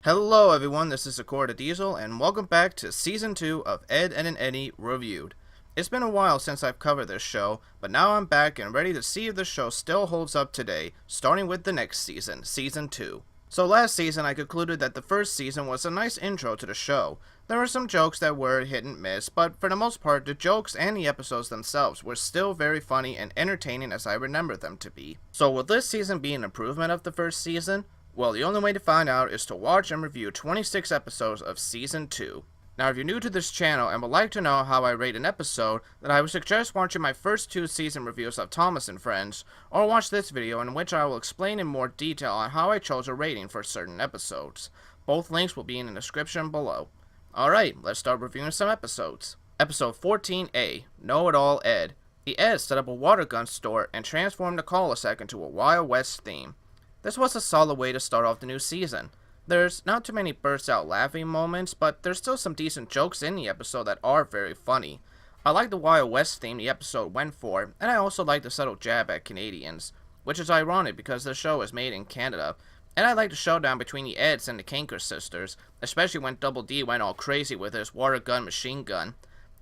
Hello everyone, this is Cooked Diesel, and welcome back to Season 2 of Ed, Ed, and Eddy Reviewed. It's been a while since I've covered this show, but now I'm back and ready to see if the show still holds up today, starting with the next season, Season 2. So last season I concluded that the first season was a nice intro to the show. There were some jokes that were hit and miss, but for the most part the jokes and the episodes themselves were still very funny and entertaining as I remember them to be. So will this season be an improvement of the first season? Well, the only way to find out is to watch and review 26 episodes of Season 2. Now, if you're new to this channel and would like to know how I rate an episode, then I would suggest watching my first 2 season reviews of Thomas and Friends, or watch this video in which I will explain in more detail on how I chose a rating for certain episodes. Both links will be in the description below. Alright, let's start reviewing some episodes. Episode 14A, Know-It-All Ed. The Eds set up a water gun store and transformed the cul-de-sac into a Wild West theme. This was a solid way to start off the new season. There's not too many burst out laughing moments, but there's still some decent jokes in the episode that are very funny. I like the Wild West theme the episode went for, and I also like the subtle jab at Canadians, which is ironic because the show is made in Canada. And I like the showdown between the Eds and the Kanker sisters, especially when Double D went all crazy with his water gun machine gun.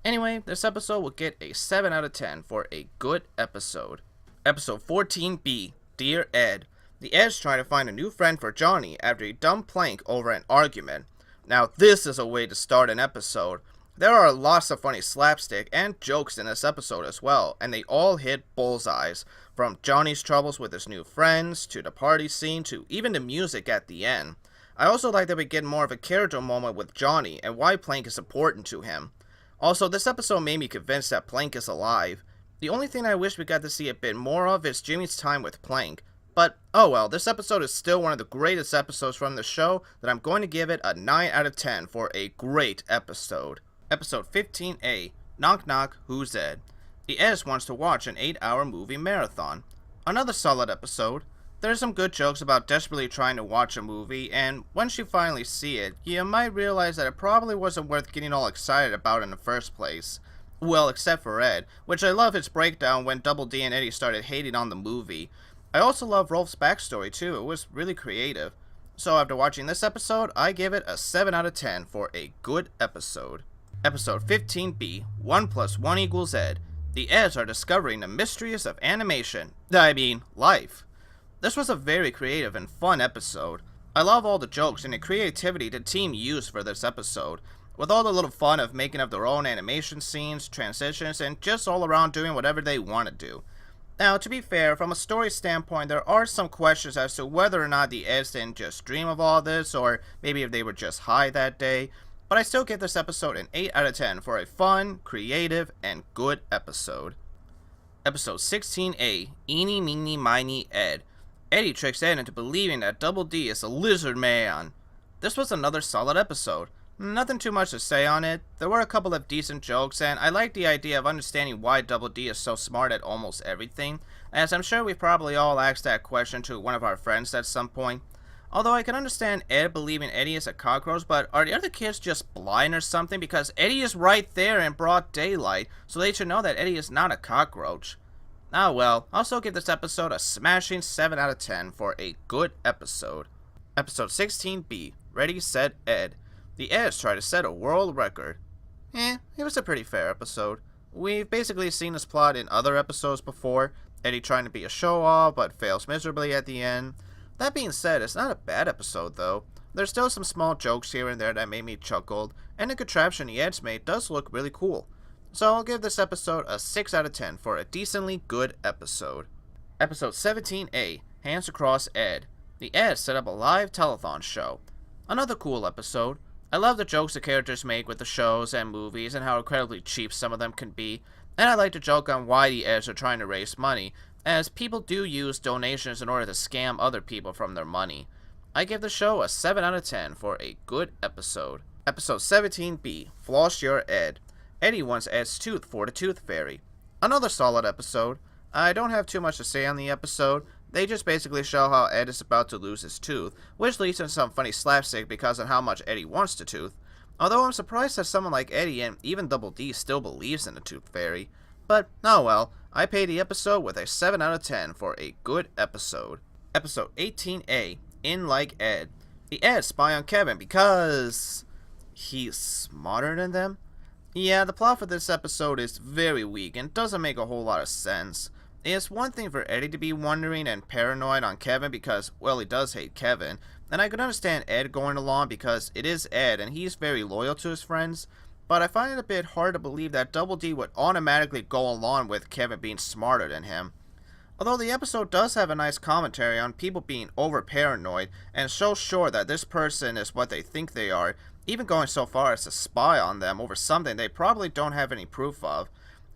Anyway, this episode will get a 7 out of 10 for a good episode. Episode 14B, Dear Ed. The Eds try to find a new friend for Johnny after he dumped Plank over an argument. Now this is a way to start an episode. There are lots of funny slapstick and jokes in this episode as well, and they all hit bullseyes. From Johnny's troubles with his new friends, to the party scene, to even the music at the end. I also like that we get more of a character moment with Johnny and why Plank is important to him. Also, this episode made me convinced that Plank is alive. The only thing I wish we got to see a bit more of is Jimmy's time with Plank. But, oh well, this episode is still one of the greatest episodes from the show that I'm going to give it a 9 out of 10 for a great episode. Episode 15A, Knock Knock, Who's Ed? The Eds wants to watch an 8-hour movie marathon. Another solid episode. There's some good jokes about desperately trying to watch a movie, and once you finally see it, you might realize that it probably wasn't worth getting all excited about in the first place. Well, except for Ed, which I love his breakdown when Double D and Eddy started hating on the movie. I also love Rolf's backstory too, it was really creative. So after watching this episode, I give it a 7 out of 10 for a good episode. Episode 15B, 1 + 1 = Ed. The Eds are discovering the mysteries of animation. Life. This was a very creative and fun episode. I love all the jokes and the creativity the team used for this episode, with all the little fun of making up their own animation scenes, transitions, and just all around doing whatever they want to do. Now, to be fair, from a story standpoint, there are some questions as to whether or not the Eds didn't just dream of all this, or maybe if they were just high that day, but I still give this episode an 8 out of 10 for a fun, creative, and good episode. Episode 16A, Eeny, Meeny, Miney, Ed. Eddy tricks Ed into believing that Double D is a lizard man. This was another solid episode. Nothing too much to say on it. There were a couple of decent jokes, and I like the idea of understanding why Double D is so smart at almost everything, as I'm sure we've probably all asked that question to one of our friends at some point. Although I can understand Ed believing Eddy is a cockroach, but are the other kids just blind or something? Because Eddy is right there in broad daylight, so they should know that Eddy is not a cockroach. Ah well, I'll also give this episode a smashing 7 out of 10 for a good episode. Episode 16B, Ready, Set, Ed. The Eds try to set a world record. It was a pretty fair episode. We've basically seen this plot in other episodes before, Eddy trying to be a show-off but fails miserably at the end. That being said, it's not a bad episode though. There's still some small jokes here and there that made me chuckle, and the contraption the Eds made does look really cool. So I'll give this episode a 6 out of 10 for a decently good episode. Episode 17A, Hands Across Ed. The Eds set up a live telethon show. Another cool episode. I love the jokes the characters make with the shows and movies and how incredibly cheap some of them can be, and I like to joke on why the Eds are trying to raise money, as people do use donations in order to scam other people from their money. I give the show a 7 out of 10 for a good episode. Episode 17B, Floss Your Ed. Eddy wants Ed's tooth for the Tooth Fairy. Another solid episode. I don't have too much to say on the episode. They just basically show how Ed is about to lose his tooth, which leads to some funny slapstick because of how much Eddy wants the tooth. Although I'm surprised that someone like Eddy and even Double D still believes in the Tooth Fairy. But, oh well, I pay the episode with a 7 out of 10 for a good episode. Episode 18A, In Like Ed. The Eds spy on Kevin because he's smarter than them? Yeah, the plot for this episode is very weak and doesn't make a whole lot of sense. It's one thing for Eddy to be wondering and paranoid on Kevin because, well, he does hate Kevin, and I could understand Ed going along because it is Ed and he's very loyal to his friends, but I find it a bit hard to believe that Double D would automatically go along with Kevin being smarter than him. Although the episode does have a nice commentary on people being over paranoid and so sure that this person is what they think they are, even going so far as to spy on them over something they probably don't have any proof of.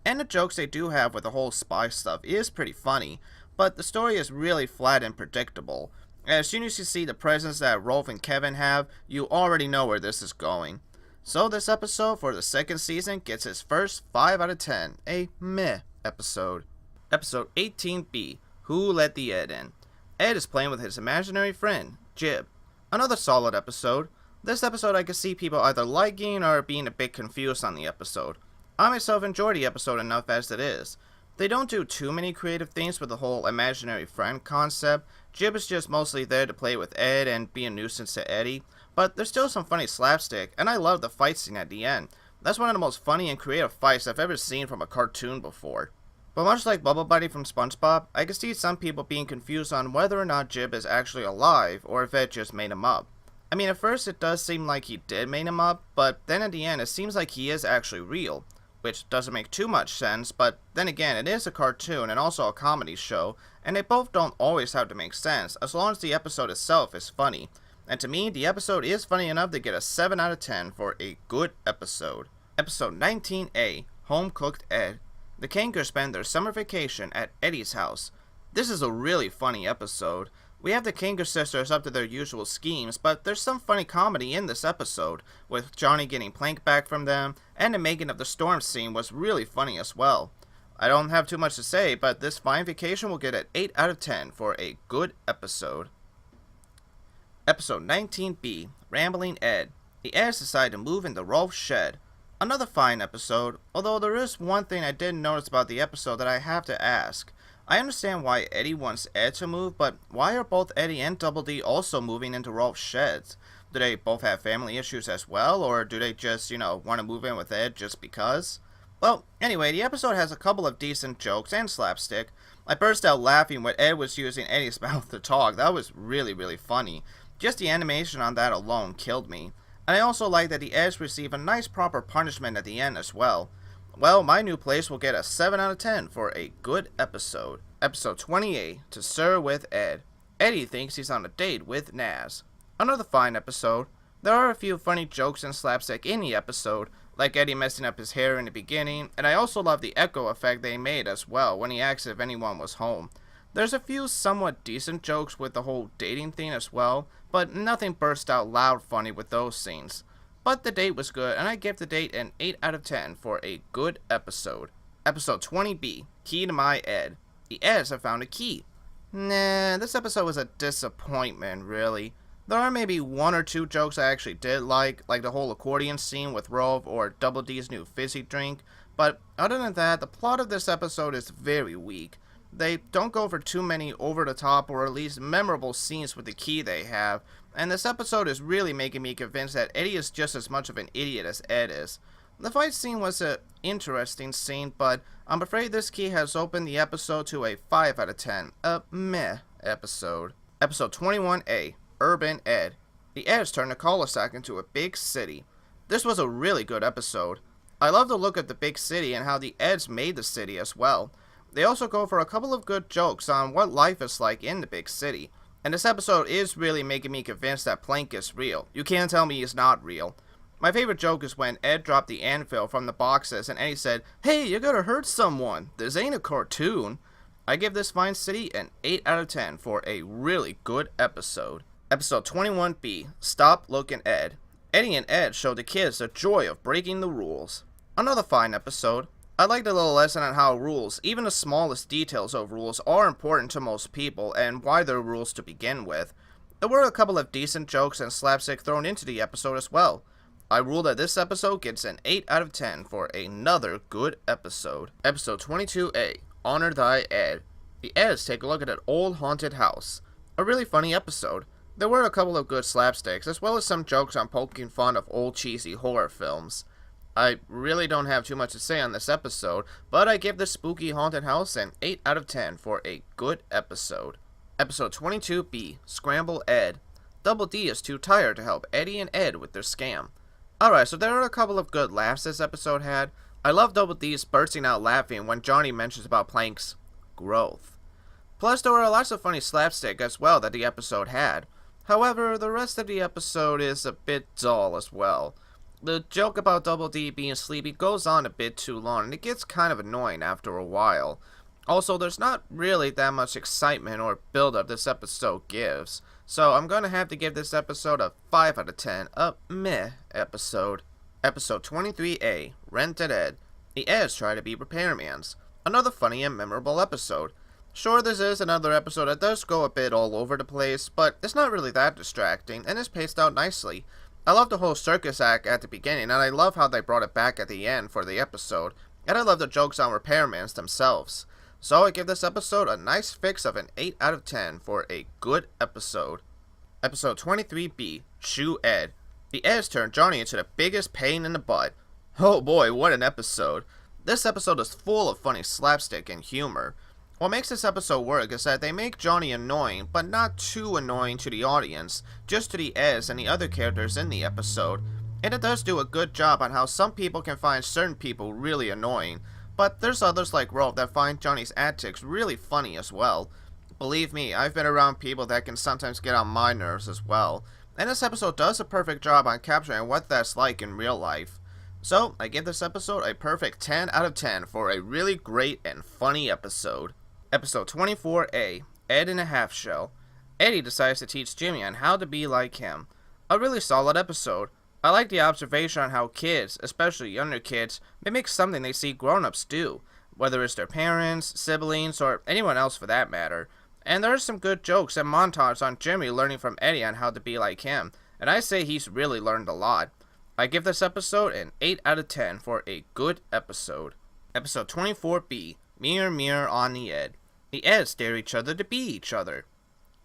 And the jokes they do have with the whole spy stuff is pretty funny, but the story is really flat and predictable. As soon as you see the presence that Rolf and Kevin have, you already know where this is going. So this episode for the second season gets its first 5 out of 10, a meh episode. Episode 18B, Who Let the Ed In? Ed is playing with his imaginary friend, Jib. Another solid episode. This episode I could see people either liking or being a bit confused on the episode. I myself enjoy the episode enough as it is. They don't do too many creative things with the whole imaginary friend concept. Jib is just mostly there to play with Ed and be a nuisance to Eddy, but there's still some funny slapstick, and I love the fight scene at the end. That's one of the most funny and creative fights I've ever seen from a cartoon before. But much like Bubble Buddy from SpongeBob, I can see some people being confused on whether or not Jib is actually alive or if Ed just made him up. I mean, at first it does seem like he did make him up, but then at the end it seems like he is actually real. Which doesn't make too much sense, but then again, it is a cartoon and also a comedy show, and they both don't always have to make sense, as long as the episode itself is funny. And to me, the episode is funny enough to get a 7 out of 10 for a good episode. Episode 19A, Home Cooked Ed. The Kankers spend their summer vacation at Eddy's house. This is a really funny episode. We have the Kanker sisters up to their usual schemes, but there's some funny comedy in this episode, with Johnny getting Plank back from them, and the making of the storm scene was really funny as well. I don't have too much to say, but this fine vacation will get an 8 out of 10 for a good episode. Episode 19B, Rambling Ed. The Eds decide to move into Rolf's shed. Another fine episode, although there is one thing I did notice about the episode that I have to ask. I understand why Eddy wants Ed to move, but why are both Eddy and Double D also moving into Rolf's sheds? Do they both have family issues as well, or do they just, want to move in with Ed just because? Well, anyway, the episode has a couple of decent jokes and slapstick. I burst out laughing when Ed was using Eddy's mouth to talk. That was really, really funny. Just the animation on that alone killed me. And I also like that the Eds receive a nice proper punishment at the end as well. Well, my new place will get a 7 out of 10 for a good episode. Episode 28, To Sir with Ed. Eddy thinks he's on a date with Naz. Another fine episode. There are a few funny jokes and slapstick in the episode, like Eddy messing up his hair in the beginning, and I also love the echo effect they made as well when he asked if anyone was home. There's a few somewhat decent jokes with the whole dating thing as well, but nothing burst out loud funny with those scenes. But the date was good, and I give the date an 8 out of 10 for a good episode. Episode 20B, Key to My Ed. The Eds have found a key. Nah, this episode was a disappointment, really. There are maybe 1 or 2 jokes I actually did like the whole accordion scene with Rolf or Double D's new fizzy drink, but other than that, the plot of this episode is very weak. They don't go for too many over-the-top or at least memorable scenes with the key they have, and this episode is really making me convinced that Eddy is just as much of an idiot as Ed is. The fight scene was an interesting scene, but I'm afraid this key has opened the episode to a 5 out of 10, a meh episode. Episode 21A, Urban Ed. The Eds turn the cul-de-sac into a big city. This was a really good episode. I love the look of the big city and how the Eds made the city as well. They also go for a couple of good jokes on what life is like in the big city. And this episode is really making me convinced that Plank is real. You can't tell me he's not real. My favorite joke is when Ed dropped the anvil from the boxes and Eddy said, "Hey, you're gonna hurt someone. This ain't a cartoon." I give this fine city an 8 out of 10 for a really good episode. Episode 21B, Stop Looking Ed. Eddy and Ed show the kids the joy of breaking the rules. Another fine episode. I like the little lesson on how rules, even the smallest details of rules, are important to most people and why they're rules to begin with. There were a couple of decent jokes and slapstick thrown into the episode as well. I rule that this episode gets an 8 out of 10 for another good episode. Episode 22A, Honor Thy Ed. The Eds take a look at an old haunted house. A really funny episode. There were a couple of good slapsticks, as well as some jokes on poking fun of old cheesy horror films. I really don't have too much to say on this episode, but I give this spooky haunted house an 8 out of 10 for a good episode. Episode 22B, Scrambled Ed. Double D is too tired to help Eddy and Ed with their scam. Alright, so there are a couple of good laughs this episode had. I love Double D's bursting out laughing when Johnny mentions about Plank's growth. Plus, there were lots of funny slapstick as well that the episode had. However, the rest of the episode is a bit dull as well. The joke about Double D being sleepy goes on a bit too long, and it gets kind of annoying after a while. Also, there's not really that much excitement or build-up this episode gives, so I'm going to have to give this episode a 5 out of 10, a meh episode. Episode 23A, Rented Ed. The Eds try to be repairmans. Another funny and memorable episode. Sure, this is another episode that does go a bit all over the place, but it's not really that distracting, and is paced out nicely. I love the whole circus act at the beginning, and I love how they brought it back at the end for the episode, and I love the jokes on repairmans themselves. So I give this episode a nice fix of an 8 out of 10 for a good episode. Episode 23B, Shoe Ed. The Eds turn Johnny into the biggest pain in the butt. Oh boy, what an episode. This episode is full of funny slapstick and humor. What makes this episode work is that they make Johnny annoying, but not too annoying to the audience, just to the Eds and the other characters in the episode. And it does do a good job on how some people can find certain people really annoying, but there's others like Rolf that find Johnny's antics really funny as well. Believe me, I've been around people that can sometimes get on my nerves as well, and this episode does a perfect job on capturing what that's like in real life. So, I give this episode a perfect 10 out of 10 for a really great and funny episode. Episode 24A, Ed in a Halfshell. Eddy decides to teach Jimmy on how to be like him. A really solid episode. I like the observation on how kids, especially younger kids, mimic something they see grown-ups do, whether it's their parents, siblings, or anyone else for that matter. And there are some good jokes and montages on Jimmy learning from Eddy on how to be like him, and I say he's really learned a lot. I give this episode an 8 out of 10 for a good episode. Episode 24B, Mirror Mirror on the Ed. The Eds dare each other to be each other.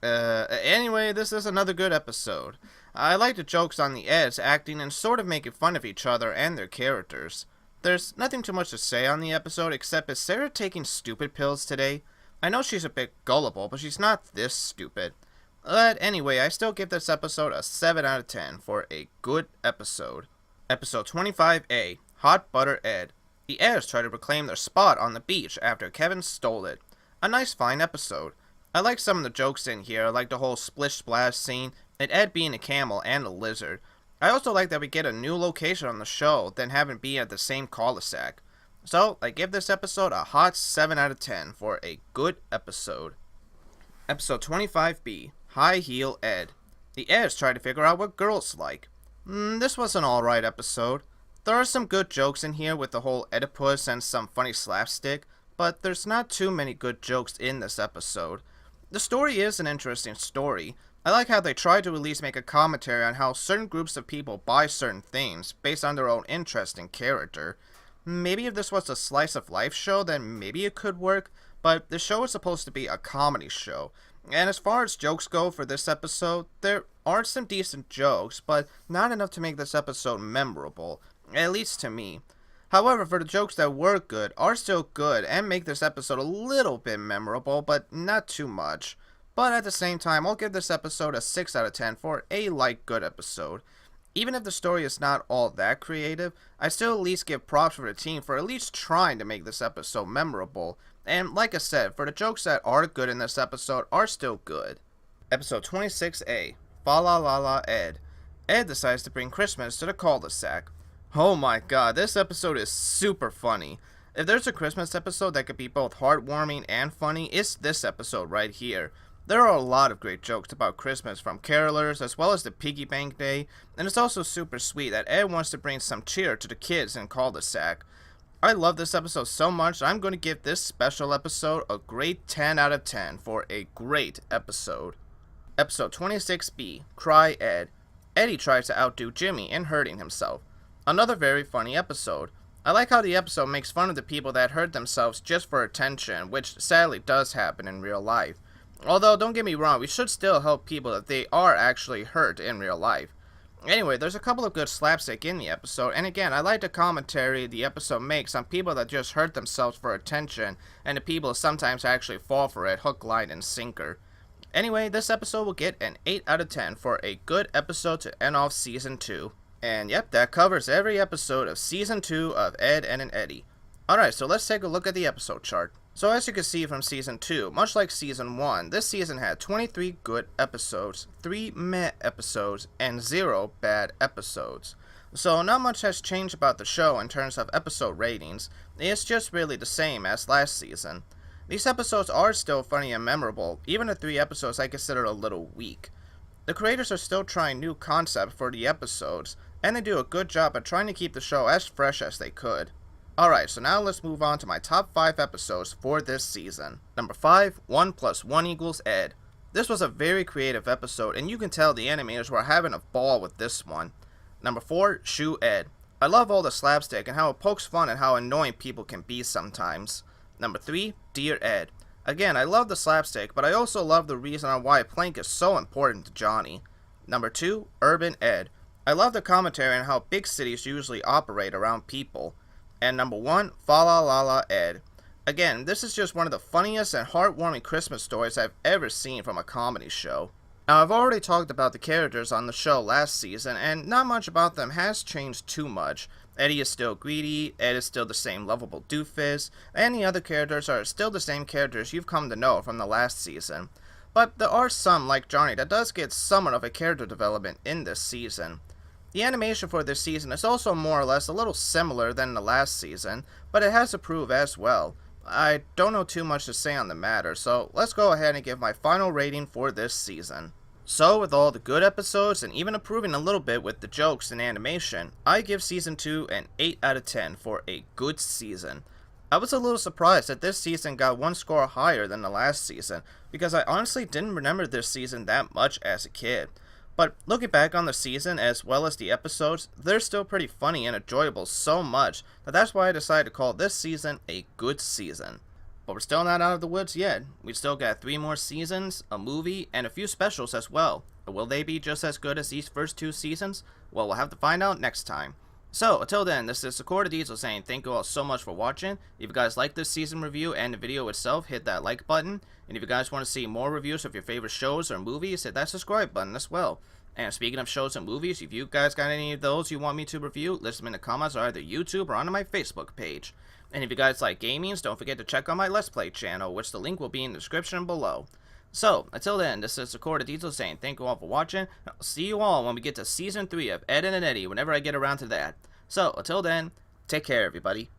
Anyway, this is another good episode. I like the jokes on the Eds acting and sort of making fun of each other and their characters. There's nothing too much to say on the episode except is Sarah taking stupid pills today? I know she's a bit gullible, but she's not this stupid. But anyway, I still give this episode a 7 out of 10 for a good episode. Episode 25A, Hot Butter Ed. The Eds try to reclaim their spot on the beach after Kevin stole it. A nice fine episode. I like some of the jokes in here, like the whole splish splash scene, and Ed being a camel and a lizard. I also like that we get a new location on the show than having be at the same cul-de-sac. So, I give this episode a hot 7 out of 10 for a good episode. Episode 25B, High Heel Ed. The Eds try to figure out what girls like. This was an alright episode. There are some good jokes in here with the whole Oedipus and some funny slapstick, but there's not too many good jokes in this episode. The story is an interesting story. I like how they try to at least make a commentary on how certain groups of people buy certain things based on their own interest and character. Maybe if this was a slice of life show, then maybe it could work, but the show is supposed to be a comedy show. And as far as jokes go for this episode, there are some decent jokes, but not enough to make this episode memorable, at least to me. However, for the jokes that were good, are still good, and make this episode a little bit memorable, but not too much. But at the same time, I'll give this episode a 6 out of 10 for a good episode. Even if the story is not all that creative, I still at least give props for the team for at least trying to make this episode memorable. And like I said, for the jokes that are good in this episode are still good. Episode 26A, Fa La La La Ed. Ed decides to bring Christmas to the cul-de-sac. Oh my god, this episode is super funny. If there's a Christmas episode that could be both heartwarming and funny, it's this episode right here. There are a lot of great jokes about Christmas from carolers as well as the piggy bank day, and it's also super sweet that Ed wants to bring some cheer to the kids in cul-de-sac. I love this episode so much, I'm going to give this special episode a great 10 out of 10 for a great episode. Episode 26B, Cry Ed. Eddy tries to outdo Jimmy in hurting himself. Another very funny episode. I like how the episode makes fun of the people that hurt themselves just for attention, which sadly does happen in real life. Although, don't get me wrong, we should still help people if they are actually hurt in real life. Anyway, there's a couple of good slapstick in the episode, and again, I like the commentary the episode makes on people that just hurt themselves for attention, and the people sometimes actually fall for it, hook, line, and sinker. Anyway, this episode will get an 8 out of 10 for a good episode to end off Season 2. And yep, that covers every episode of Season 2 of Ed, Ed, and Eddy. Alright, so let's take a look at the episode chart. So as you can see from Season 2, much like Season 1, this season had 23 good episodes, 3 meh episodes, and 0 bad episodes. So not much has changed about the show in terms of episode ratings, it's just really the same as last season. These episodes are still funny and memorable, even the 3 episodes I consider a little weak. The creators are still trying new concepts for the episodes, and they do a good job at trying to keep the show as fresh as they could. Alright, so now let's move on to my top 5 episodes for this season. Number 5, 1 + 1 = Ed. This was a very creative episode, and you can tell the animators were having a ball with this one. Number 4, Shoe Ed. I love all the slapstick and how it pokes fun at how annoying people can be sometimes. Number 3, Dear Ed. Again, I love the slapstick, but I also love the reason on why Plank is so important to Johnny. Number 2, Urban Ed. I love the commentary on how big cities usually operate around people. And number 1, Fa La La La Ed. Again, this is just one of the funniest and heartwarming Christmas stories I've ever seen from a comedy show. Now, I've already talked about the characters on the show last season, and not much about them has changed too much. Eddy is still greedy, Ed is still the same lovable doofus, and the other characters are still the same characters you've come to know from the last season. But there are some, like Johnny, that does get somewhat of a character development in this season. The animation for this season is also more or less a little similar than the last season, but it has improved as well. I don't know too much to say on the matter, so let's go ahead and give my final rating for this season. So, with all the good episodes and even improving a little bit with the jokes and animation, I give Season 2 an 8 out of 10 for a good season. I was a little surprised that this season got one score higher than the last season, because I honestly didn't remember this season that much as a kid. But looking back on the season as well as the episodes, they're still pretty funny and enjoyable so much that that's why I decided to call this season a good season. But we're still not out of the woods yet. We still got 3 more seasons, a movie, and a few specials as well. But will they be just as good as these first 2 seasons? Well, we'll have to find out next time. So, until then, this is Cooked Eds saying thank you all so much for watching. If you guys like this season review and the video itself, hit that like button. And if you guys want to see more reviews of your favorite shows or movies, hit that subscribe button as well. And speaking of shows and movies, if you guys got any of those you want me to review, list them in the comments on either YouTube or on my Facebook page. And if you guys like gaming, don't forget to check out my Let's Play channel, which the link will be in the description below. So, until then, this is Cooked Eds saying thank you all for watching. I'll see you all when we get to Season 3 of Ed, Ed, and Eddy, whenever I get around to that. So, until then, take care, everybody.